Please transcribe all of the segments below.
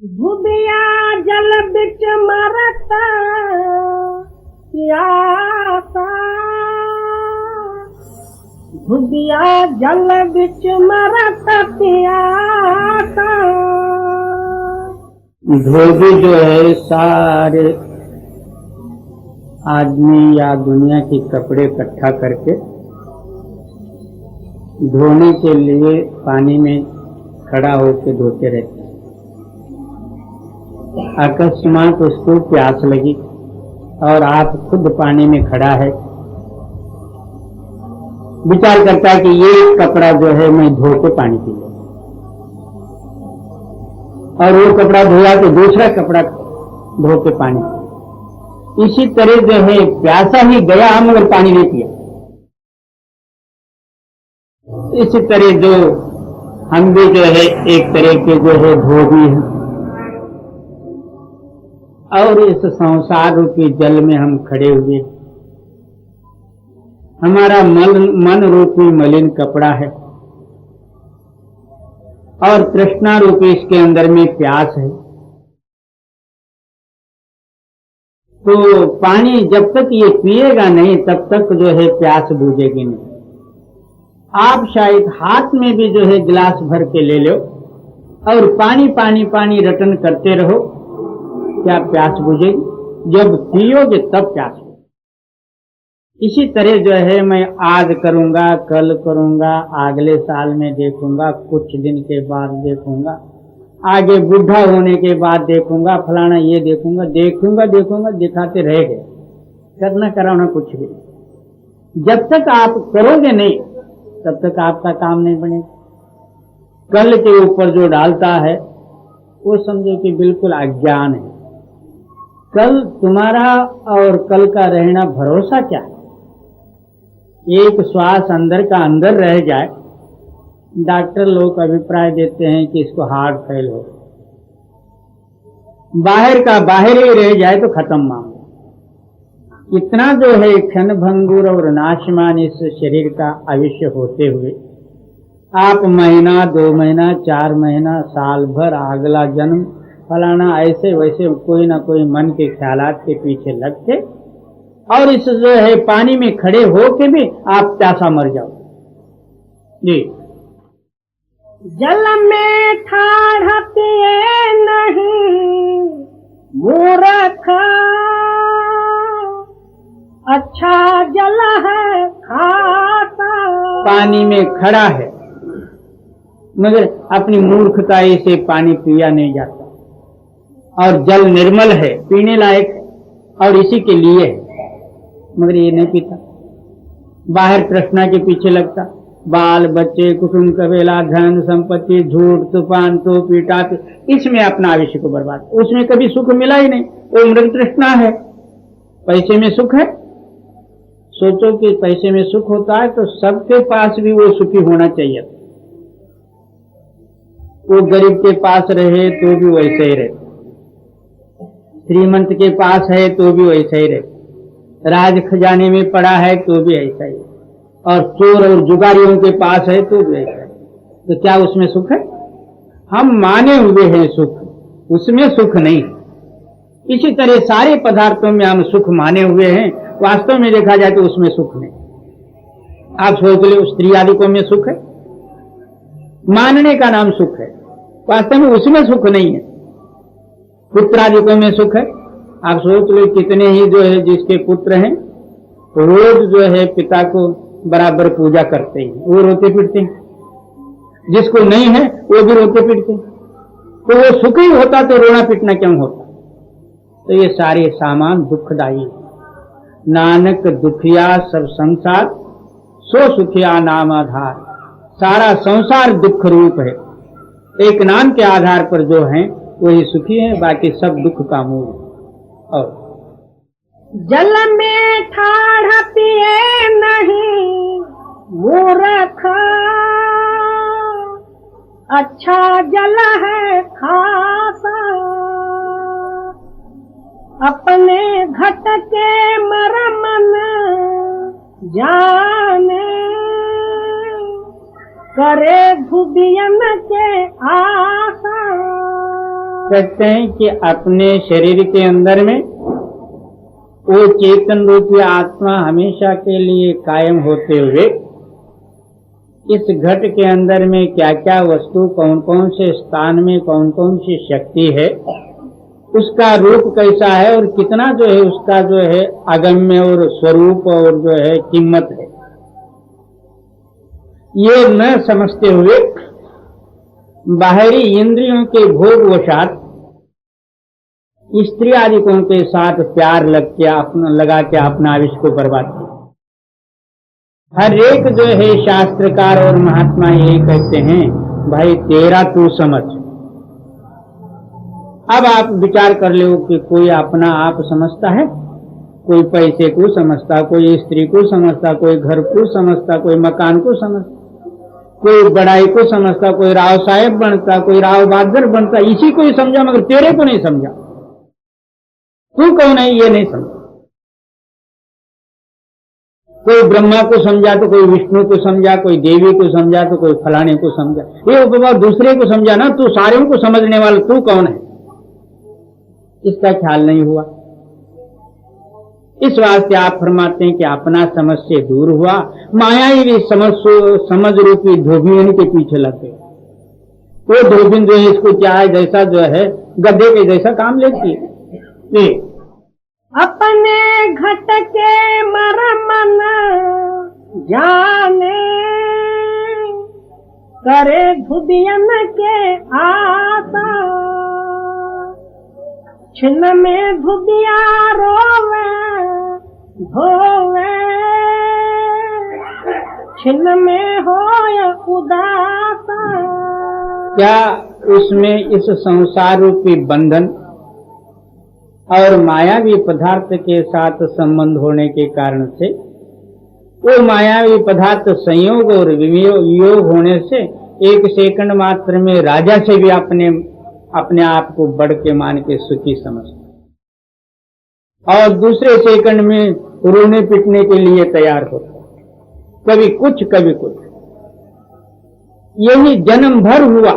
Dubia जल बिच मरता प्यासा, डूबिया जल बिच मरता प्यासा। धोबी जो है सारे आदमी या दुनिया के कपड़े इकट्ठा करके धोने के लिए पानी में खड़ा होकर धोते रहते। अकस्मात उसको प्यास लगी और आप खुद पानी में खड़ा है, विचार करता है कि ये कपड़ा जो है मैं धो के पानी पी लूं, और वो कपड़ा धोया तो दूसरा कपड़ा धो के पानी पी। इसी तरह जो है प्यासा ही गया मगर पानी नहीं पिया। इसी तरह जो हम भी जो है एक तरह के जो है धोबी हैं, और इस संसार रूपी जल में हम खड़े हुए। हमारा मन रूपी मलिन कपड़ा है और तृष्णा रूपी इसके अंदर में प्यास है। तो पानी जब तक ये पिएगा नहीं तब तक जो है प्यास बुझेगी नहीं। आप शायद हाथ में भी जो है गिलास भर के ले लो और पानी पानी पानी रटन करते रहो, क्या प्यास बुझेगी? जब पियोगे तब प्यास बुझेगी। इसी तरह जो है मैं आज करूंगा, कल करूंगा, अगले साल में देखूंगा, कुछ दिन के बाद देखूंगा, आगे बुढ़ा होने के बाद देखूंगा, फलाना ये देखूंगा, देखूंगा दिखाते रह गए, करना कराना कुछ भी। जब तक आप करोगे नहीं तब तक आपका काम नहीं बनेगा। कल के ऊपर जो डालता है वो समझो कि बिल्कुल अज्ञान है। कल तुम्हारा और कल का रहना भरोसा क्या है? एक श्वास अंदर का अंदर रह जाए, डॉक्टर लोग अभिप्राय देते हैं कि इसको हार्ट फेल हो, बाहर का बाहर ही रह जाए तो खत्म मामला। इतना जो है क्षण भंगुर और नाशमान इस शरीर का आयुष्य होते हुए आप महीना, 2 महीना, 4 महीना, साल भर, अगला जन्म, फलाना, ऐसे वैसे कोई ना कोई मन के ख्यालात के पीछे लगते और इस जो है पानी में खड़े हो के भी आप प्यासा मर जाओ जी। जल में ठाढ़ पिए नहीं मूर्ख, अच्छा जल है खाता। पानी में खड़ा है मगर अपनी मूर्खता से पानी पिया नहीं जाता, और जल निर्मल है, पीने लायक है और इसी के लिए है, मगर ये नहीं पीता। बाहर तृष्णा के पीछे लगता, बाल बच्चे, कुटुंब कबीला, धन संपत्ति, झूठ, तूफान, तो पीटा, इसमें अपना आयुष्य को बर्बाद। उसमें कभी सुख मिला ही नहीं, वो मृग तृष्णा है। पैसे में सुख है, सोचो कि पैसे में सुख होता है तो सबके पास भी वो सुखी होना चाहिए। वो गरीब के पास रहे तो भी वैसे ही रहे, श्रीमंत के पास है तो भी वैसा ही रहे, राज खजाने में पड़ा है तो भी ऐसा ही, और चोर और जुगारियों के पास है तो भी ऐसा ही। तो क्या उसमें सुख है? हम माने हुए हैं सुख, उसमें सुख नहीं। इसी तरह सारे पदार्थों में हम सुख माने हुए हैं, वास्तव में देखा जाए तो उसमें सुख नहीं। आप सोच लो स्त्री आदिकों में सुख है, मानने का नाम सुख है, वास्तव में उसमें सुख नहीं है। पुत्र आदिकों में सुख है, आप सोच लो कितने ही जो है जिसके पुत्र हैं रोज जो है पिता को बराबर पूजा करते हैं, वो रोते पीटते हैं, जिसको नहीं है वो भी रोते पीटते हैं। तो वो सुख ही होता तो रोना पीटना क्यों होता? तो ये सारे सामान दुखदायी है। नानक दुखिया सब संसार, सो सुखिया नाम आधार। सारा संसार दुख रूप है, एक नाम के आधार पर जो है वही सुखी है, बाकी सब दुख का मूल। और जल में ठाढ़ पिए नहीं मूर्ख, अच्छा जल है खासा। अपने घट के मरम न जाने, करे धुबियन के आशा। कहते हैं कि अपने शरीर के अंदर में वो चेतन रूपी आत्मा हमेशा के लिए कायम होते हुए इस घट के अंदर में क्या क्या वस्तु, कौन कौन से स्थान में कौन कौन सी शक्ति है, उसका रूप कैसा है और कितना जो है उसका जो है अगम्य और स्वरूप और जो है कीमत है, ये न समझते हुए बाहरी इंद्रियों के भोग वशात स्त्री आदिकों के साथ प्यार लगा के अपना आयुष्य को बर्बाद किया। हर एक जो है शास्त्रकार और महात्मा यही कहते हैं, भाई तेरा तू समझ। अब आप विचार कर लो कि कोई अपना आप समझता है, कोई पैसे को समझता, कोई स्त्री को समझता, कोई घर को समझता, कोई मकान को समझता, कोई बड़ाई को समझता, कोई राव साहेब बनता, कोई राव बहादुर बनता, इसी को ही समझा मगर तेरे को नहीं समझा। तू कौन है ये नहीं समझा। कोई ब्रह्मा को समझा तो कोई विष्णु को समझा, कोई देवी को समझा तो कोई फलाने को समझा, ये उपमा दूसरे को समझा ना, तू सारे को समझने वाला तू कौन है, इसका ख्याल नहीं हुआ। इस वास्ते आप फरमाते हैं कि अपना समझ से दूर हुआ, माया ही समझ रूपी धोबिन के पीछे लग गए। वो धोबिन जो है इसको चाहे जैसा जो है गधे के जैसा काम लेती है। अपने घट के मरमन जाने, करे धुदियन के आशा, छिन्न में धुदिया रोवे धोवे, छिन्न में होय उदासा। क्या उसमें इस संसार रूपी बंधन और मायावी पदार्थ के साथ संबंध होने के कारण से वो मायावी पदार्थ संयोग और वियोग होने से एक सेकंड मात्र में राजा से भी अपने आप को बढ़ के मान के सुखी समझता और दूसरे सेकंड में रोने पिटने के लिए तैयार होता, कभी कुछ कभी कुछ। यही जन्म भर हुआ,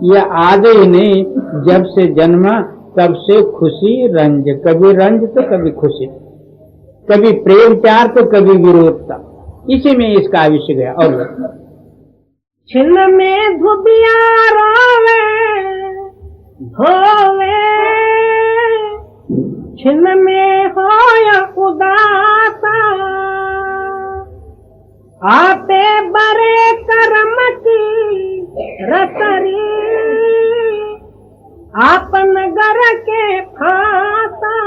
यह आज ही नहीं, जब से जन्मा तब से खुशी रंज, कभी रंज तो कभी खुशी, कभी प्रेम प्यार तो कभी विरोधता, इसी में इसका आविष्य गया। और छिन्न में धुबिया रोवे धोवे, छिन्न में होय उदासा, आपे बरे कर्म की रसरी, आपन गर के फासा।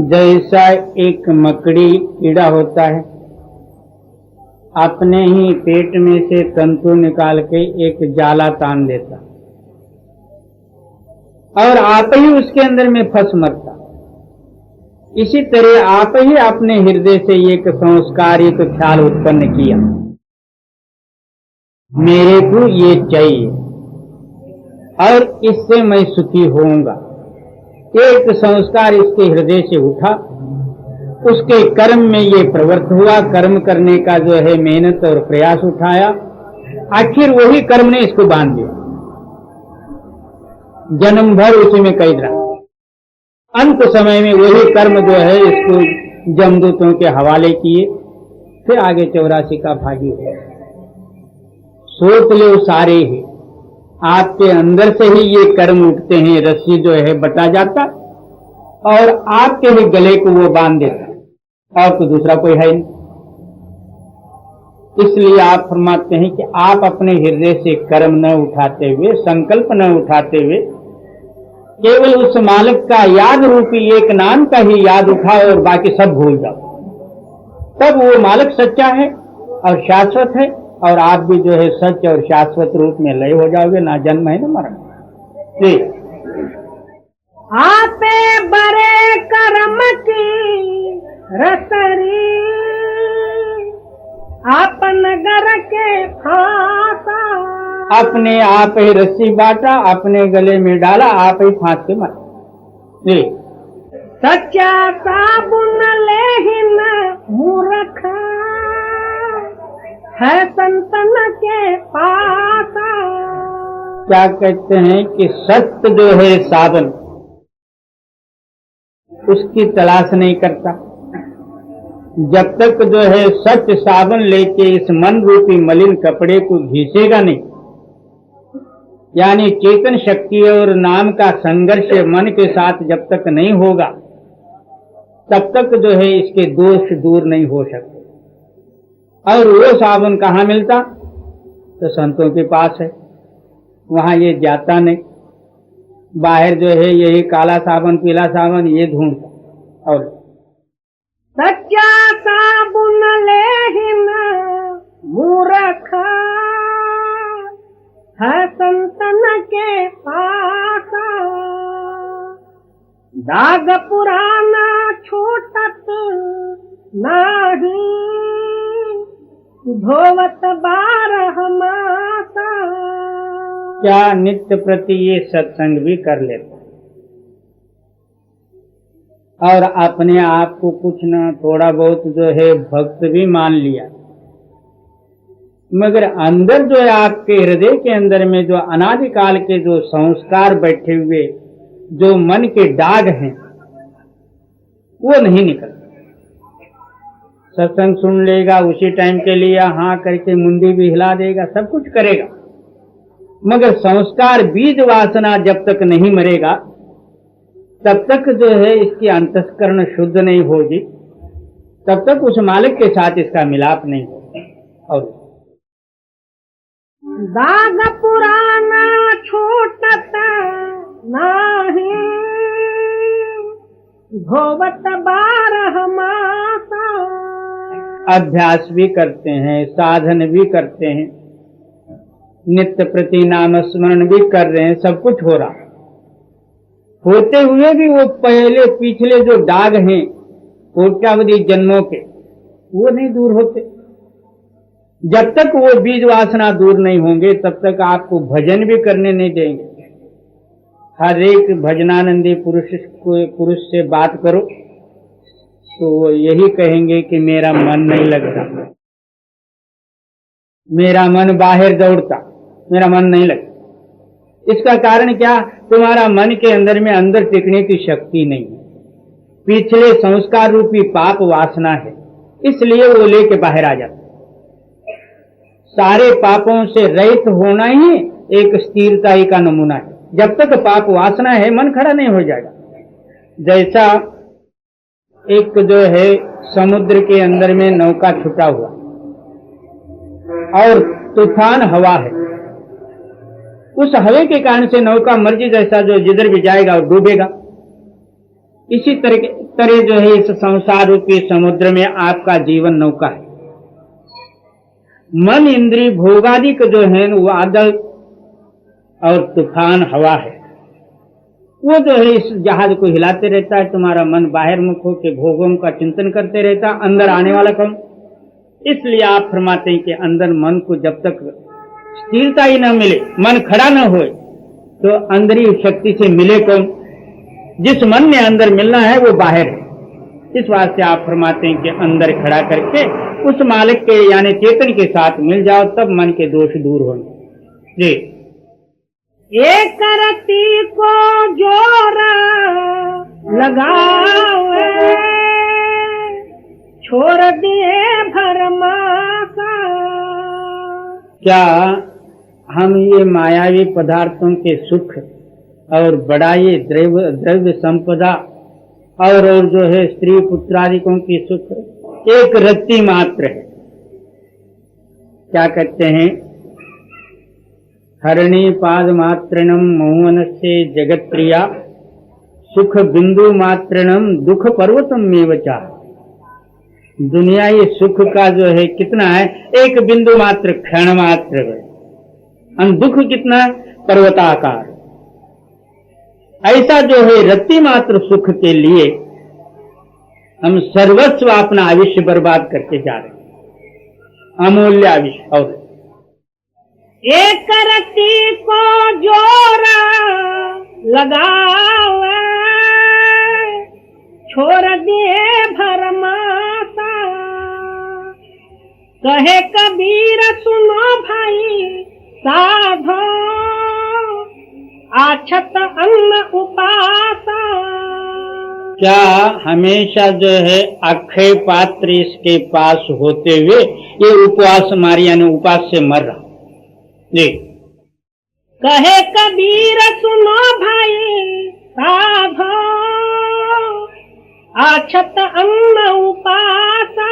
जैसा एक मकड़ी कीड़ा होता है, अपने ही पेट में से तंतु निकाल के एक जाला तान देता और आप ही उसके अंदर में फंस मरता, इसी तरह आप ही अपने हृदय से एक संस्कार, एक ख्याल उत्पन्न किया, मेरे को ये चाहिए और इससे मैं सुखी होऊंगा। एक संस्कार इसके हृदय से उठा, उसके कर्म में ये प्रवृत्त हुआ, कर्म करने का जो है मेहनत और प्रयास उठाया, आखिर वही कर्म ने इसको बांध दिया, जन्म भर उसी में कैद रहा। अंत समय में वही कर्म जो है इसको जमदूतों के हवाले किए, फिर आगे 84 का भागी हुआ। सोच लो सारे ही आपके अंदर से ही ये कर्म उठते हैं, रस्सी जो है बटा जाता और आपके ही गले को वो बांध देता, और तो दूसरा कोई है नहीं। इसलिए आप फरमाते हैं कि आप अपने हृदय से कर्म न उठाते हुए, संकल्प न उठाते हुए, केवल उस मालिक का याद रूपी एक नाम का ही याद उठाओ और बाकी सब भूल जाओ, तब वो मालिक सच्चा है और शाश्वत है, और आप भी जो है सच और शाश्वत रूप में लय हो जाओगे, ना जन्म है ना मरण। आपे बरे कर्म की रसरी, आपन गर के फासा। अपने आप ही रस्सी बांटा, अपने गले में डाला, आप ही फांस के मरा। सच्चा साबुन लेहिन मूर्ख है संतन के पासा। क्या कहते हैं कि सत्य जो है साधन, उसकी तलाश नहीं करता। जब तक जो है सत्य साबुन लेके इस मन रूपी मलिन कपड़े को घिसेगा नहीं, यानी चेतन शक्ति और नाम का संघर्ष मन के साथ जब तक नहीं होगा, तब तक जो है इसके दोष दूर नहीं हो सकते। और वो साबुन कहाँ मिलता? तो संतों के पास है, वहां ये जाता नहीं। बाहर जो है यही काला साबुन पीला साबुन ये ढूंढता। और सच्चा साबुन लेहिन मूर्ख है संतन के पास, दाग पुराना छूटत नाही, धोवत 12 मास। क्या नित्य प्रति ये सत्संग भी कर लेता और अपने आप को कुछ न थोड़ा बहुत जो है भक्त भी मान लिया, मगर अंदर जो है आपके हृदय के अंदर में जो अनादिकाल के जो संस्कार बैठे हुए जो मन के दाग हैं वो नहीं निकलते। सत्संग सुन लेगा, उसी टाइम के लिए हाँ करके मुंडी भी हिला देगा, सब कुछ करेगा, मगर संस्कार बीज वासना जब तक नहीं मरेगा तब तक जो है इसकी अंतस्करण शुद्ध नहीं होगी, तब तक उस मालिक के साथ इसका मिलाप नहीं होगा। और दाग पुराना छूटत नाही, धोवत 12 मास। अभ्यास भी करते हैं, साधन भी करते हैं, नित्य प्रति नाम स्मरण भी कर रहे हैं, सब कुछ हो रहा, होते हुए भी वो पहले पिछले जो दाग हैं कोट्यावधि जन्मों के वो नहीं दूर होते। जब तक वो बीज वासना दूर नहीं होंगे तब तक आपको भजन भी करने नहीं देंगे। हर एक भजनानंदी पुरुष से बात करो तो वो यही कहेंगे कि मेरा मन नहीं लगता, मेरा मन बाहर दौड़ता, मेरा मन नहीं लगता। इसका कारण क्या? तुम्हारा मन के अंदर में अंदर टिकने की शक्ति नहीं है, पिछले संस्कार रूपी पाप वासना है, इसलिए वो लेके बाहर आ जाता। सारे पापों से रहित होना ही एक स्थिरता ही का नमूना है। जब तक पाप वासना है मन खड़ा नहीं हो जाएगा। जैसा एक जो है समुद्र के अंदर में नौका छुटा हुआ और तूफान हवा है, उस हवा के कारण से नौका मर्जी जैसा जो जिधर भी जाएगा और डूबेगा। इसी तरह जो है इस संसार रूपी समुद्र में आपका जीवन नौका है। मन इंद्रिय भोगादिक जो है वो बादल और तूफान हवा है, वो जो है इस जहाज को हिलाते रहता है। तुम्हारा मन बाहर मुख होकर भोगों का चिंतन करते रहता, अंदर आने वाला कौन? इसलिए आप फरमाते हैं कि अंदर मन को जब तक स्थिरता ही न मिले, मन खड़ा न होए, तो अंदरी शक्ति से मिले कौन? जिस मन में अंदर मिलना है वो बाहर है। इस बात से आप फरमाते हैं कि अंदर खड़ा करके उस मालिक के यानी चेतन के साथ मिल जाओ, तब मन के दोष दूर होंगे। जी, एक रत्ती को जोरा लगावे, छोड़ दिए भरमासा। क्या हम ये मायावी पदार्थों के सुख और बड़ा ये द्रव्य संपदा और जो है स्त्री पुत्रादिकों की सुख एक रत्ती मात्र है। क्या कहते हैं? हरणी पाद मात्रणम मोहन से जगत प्रिया, सुख बिंदु मात्रणम दुख पर्वतम मेवचा। दुनिया ये सुख का जो है कितना है? एक बिंदु मात्र, क्षण मात्र है। और दुख कितना? पर्वताकार। ऐसा जो है रत्ती मात्र सुख के लिए हम सर्वस्व अपना आयुष्य बर्बाद करके जा रहे हैं, अमूल्य आयुष्य। और एक रत्ती को जोरा लगावे, छोड़ दिए भरमासा। कहे कबीर सुनो भाई साधो, आछत अन्न उपासा। क्या हमेशा जो है अक्षय पात्र इसके पास होते हुए ये उपवास मार यानी उपास से मर रहा जी। कहे कबीर सुनो भाई साधो, आछत अन्न उपासा।